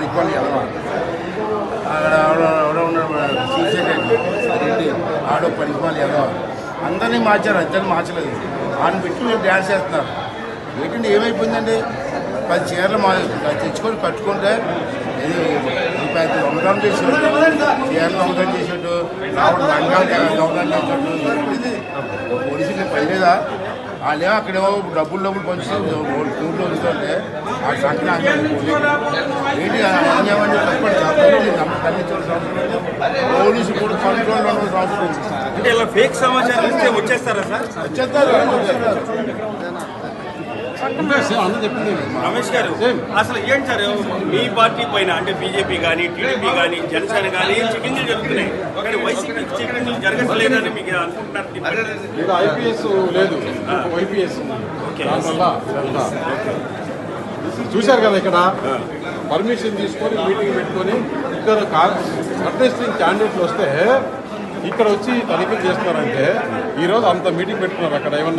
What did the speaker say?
పనికిపోయి ఎదవా అక్కడ ఉన్నాడు సీసెక్రటరీ అదేంటి ఆడో పనికిపోయి ఎదవా అందరినీ మార్చారు, అందరినీ మార్చలేదు. ఆయన పెట్టి మీరు డ్యాన్స్ చేస్తున్నారు ఏంటంటే ఏమైపోయిందండి? 10 చీరలు తెచ్చుకొని కట్టుకుంటే ఇది దొంగతనం చేసేవాడు, చీరలు దొంగతనం చేసేట్టు, రావడం రంగాలు దొంగతనం చేసేట్టు. ఇది పోలీసులు పని లేదా? వాళ్ళేమో అక్కడేమో డబ్బులు పంచి ఊళ్ళో ఉంచుతుంటే ఆ సంఖ్య ఏంటి అన్యాయమని పోలీసు కూడా కంట్రోల్ అంటే ఇలా ఫేక్ సమాచారం ఇస్తే వచ్చేస్తారా సార్? వచ్చేస్తారు. రమేష్ గారు, అసలు ఏంటి సార్ మీ పార్టీ పైన అంటే బీజేపీ కానీ టీడీపీ కానీ జనసేన కానీ చెకింగ్లు జరుగుతున్నాయి, కానీ వైసీపీ చెకింగ్లు జరగట్లేదని మీకు అనుకుంటున్నారు? ఐపీఎస్ లేదు, వైపీఎస్. దానివల్ల చూశారు కదా, ఇక్కడ పర్మిషన్ తీసుకొని మీటింగ్ పెట్టుకొని ఇద్దరు కంటెస్టింగ్ క్యాండిడేట్లు వస్తే ఇక్కడ వచ్చి తనిఖీలు చేస్తున్నారంటే ఈరోజు అంత మీటింగ్ పెట్టుకున్నారు అక్కడ ఏమన్నా